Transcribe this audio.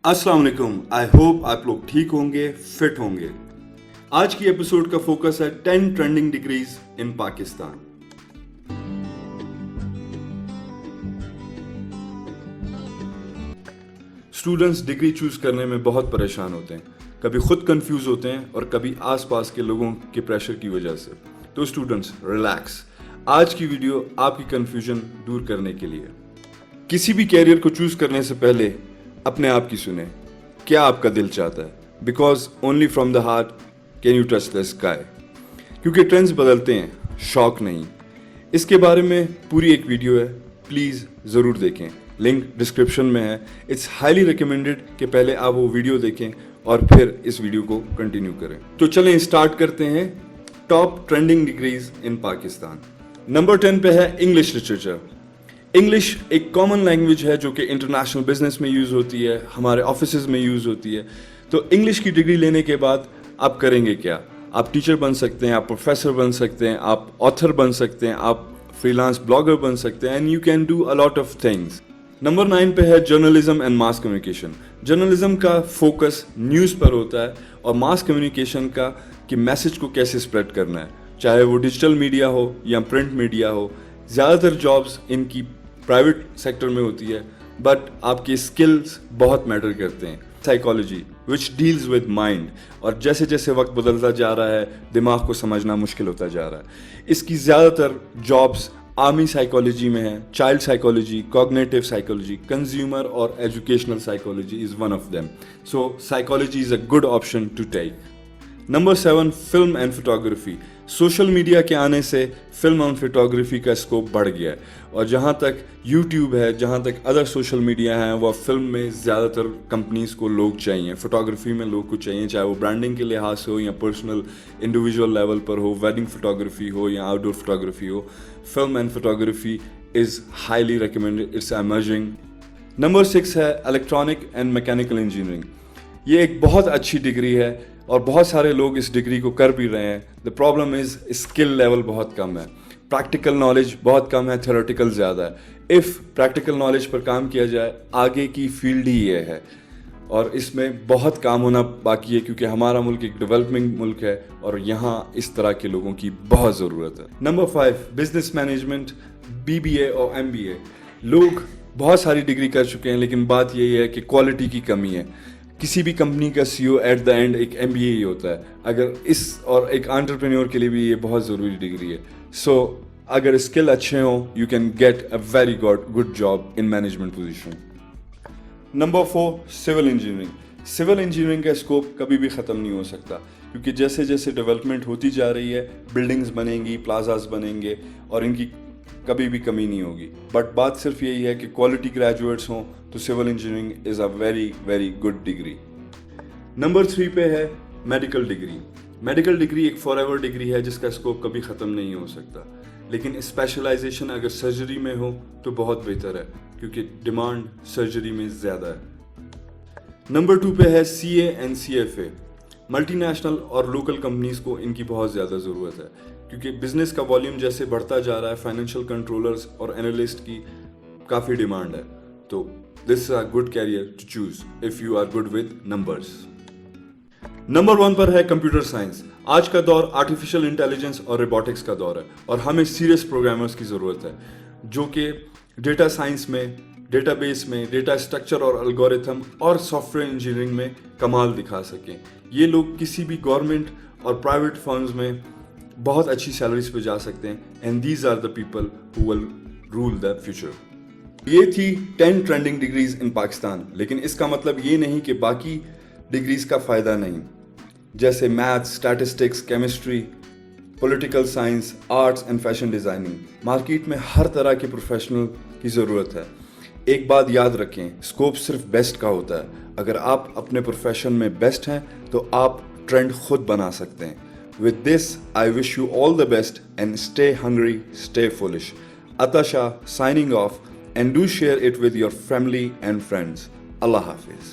अस्सलाम वालेकुम। I hope आप लोग ठीक होंगे, फिट होंगे। आज की एपिसोड का फोकस है 10 ट्रेंडिंग डिग्रीज इन पाकिस्तान। स्टूडेंट्स डिग्री चूज करने में बहुत परेशान होते हैं, कभी खुद कंफ्यूज होते हैं और कभी आसपास के लोगों के प्रेशर की वजह से। तो स्टूडेंट्स रिलैक्स, आज की वीडियो आपकी कंफ्यूजन दूर करने के लिए। किसी भी कैरियर को चूज करने से पहले अपने आप की सुने, क्या आपका दिल चाहता है, because only from the heart can you touch the sky. क्योंकि ट्रेंड्स बदलते हैं, शौक नहीं। इसके बारे में पूरी एक वीडियो है, प्लीज़ ज़रूर देखें, लिंक डिस्क्रिप्शन में है। इट्स हाईली रिकमेंडेड कि पहले आप वो वीडियो देखें और फिर इस वीडियो को कंटिन्यू करें। तो चलें स्टार्ट करते हैं टॉप ट्रेंडिंग डिग्रीज इन पाकिस्तान। नंबर 10 पे है इंग्लिश लिटरेचर। इंग्लिश एक कॉमन लैंग्वेज है जो कि इंटरनेशनल बिजनेस में यूज़ होती है, हमारे ऑफिसेज में यूज़ होती है। तो इंग्लिश की डिग्री लेने के बाद आप करेंगे क्या? आप टीचर बन सकते हैं, आप प्रोफेसर बन सकते हैं, आप ऑथर बन सकते हैं, आप फ्रीलांस ब्लॉगर बन सकते हैं, and you can do a lot of things. Number 9 पे है journalism and mass communication. Journalism का फोकस न्यूज़ पर होता है और मास कम्युनिकेशन का कि मैसेज को कैसे स्प्रेड करना है, चाहे वो डिजिटल मीडिया हो या प्रिंट मीडिया हो। ज़्यादातर जॉब्स इनकी प्राइवेट सेक्टर में होती है, बट आपके स्किल्स बहुत मैटर करते हैं। Psychology which deals with mind, और जैसे जैसे वक्त बदलता जा रहा है दिमाग को समझना मुश्किल होता जा रहा है। इसकी ज़्यादातर जॉब्स आर्मी साइकोलॉजी में है, child psychology, cognitive psychology, consumer और educational psychology is one of them. So psychology is a good option to take. Number 7 film and photography. Social media के आने से फिल्म एंड फोटोग्राफी का scope बढ़ गया है, और जहाँ तक यूट्यूब है, जहाँ तक अदर सोशल मीडिया हैं, वह फिल्म में ज़्यादातर कंपनीज़ को लोग चाहिए, फोटोग्राफी में लोग को चाहिए, चाहे वो ब्रांडिंग के लिहाज से हो या पर्सनल इंडिविजुअल लेवल पर हो, वेडिंग फोटोग्राफी हो या आउटडोर फोटोग्राफी हो। Film and photography is highly recommended, it's emerging. Number 6 है इलेक्ट्रॉनिक एंड मैकेनिकल इंजीनियरिंग। ये एक बहुत अच्छी डिग्री है और बहुत सारे लोग इस डिग्री को कर भी रहे हैं। The problem is skill level बहुत कम है, प्रैक्टिकल नॉलेज बहुत कम है, थ्योरेटिकल ज़्यादा है। इफ़ प्रैक्टिकल नॉलेज पर काम किया जाए, आगे की फील्ड ही ये है, और इसमें बहुत काम होना बाकी है क्योंकि हमारा मुल्क एक डेवलपिंग मुल्क है और यहाँ इस तरह के लोगों की बहुत ज़रूरत है। नंबर 5 बिजनेस मैनेजमेंट, BBA और MBA। लोग बहुत सारी डिग्री कर चुके हैं, लेकिन बात यही है कि क्वालिटी की कमी है। किसी भी कंपनी का CEO एट द एंड एक MBA ही होता है। अगर इस और एक एंटरप्रेन्योर के लिए भी ये बहुत ज़रूरी डिग्री है। सो अगर स्किल अच्छे हों, you can get a very good job in management position. Number 4 civil engineering. Civil engineering का स्कोप कभी भी ख़त्म नहीं हो सकता, क्योंकि जैसे जैसे डेवलपमेंट होती जा रही है, बिल्डिंग्स बनेंगी, प्लाजाज बनेंगे और इनकी कभी भी कमी नहीं होगी। बट बात सिर्फ यही है कि क्वालिटी ग्रेजुएट्स हों तो civil engineering is a very good degree. Number 3 पे है मेडिकल डिग्री। मेडिकल डिग्री एक फॉरएवर डिग्री है जिसका स्कोप कभी ख़त्म नहीं हो सकता, लेकिन स्पेशलाइजेशन अगर सर्जरी में हो तो बहुत बेहतर है, क्योंकि डिमांड सर्जरी में ज़्यादा है। नंबर 2 पे है CA एंड CFA। मल्टीनेशनल और लोकल कंपनीज़ को इनकी बहुत ज़्यादा ज़रूरत है, क्योंकि बिजनेस का वॉल्यूम जैसे बढ़ता जा रहा है, फाइनेंशियल कंट्रोलर्स और एनालिस्ट की काफ़ी डिमांड है। तो this is a good career to choose if you are good with numbers. Number 1 पर है कंप्यूटर साइंस। आज का दौर आर्टिफिशियल इंटेलिजेंस और रोबोटिक्स का दौर है, और हमें सीरियस प्रोग्रामर्स की ज़रूरत है जो कि डेटा साइंस में, डेटाबेस में, डेटा स्ट्रक्चर और एल्गोरिथम और सॉफ्टवेयर इंजीनियरिंग में कमाल दिखा सकें। ये लोग किसी भी गवर्नमेंट और प्राइवेट फर्म्स में बहुत अच्छी सैलरीज पे जा सकते हैं, and these are the people who will rule the future. ये थी 10 ट्रेंडिंग डिग्रीज इन पाकिस्तान, लेकिन इसका मतलब ये नहीं कि बाकी डिग्रीज का फ़ायदा नहीं, जैसे maths, statistics, chemistry, political science, arts and fashion designing. Market में हर तरह के प्रोफेशनल की ज़रूरत है। एक बात याद रखें, स्कोप सिर्फ बेस्ट का होता है। अगर आप अपने प्रोफेशन में बेस्ट हैं तो आप ट्रेंड खुद बना सकते हैं। With this, I wish you all the best and stay hungry, stay foolish. Atasha signing off, and do share it with your family and friends. Allah Hafiz.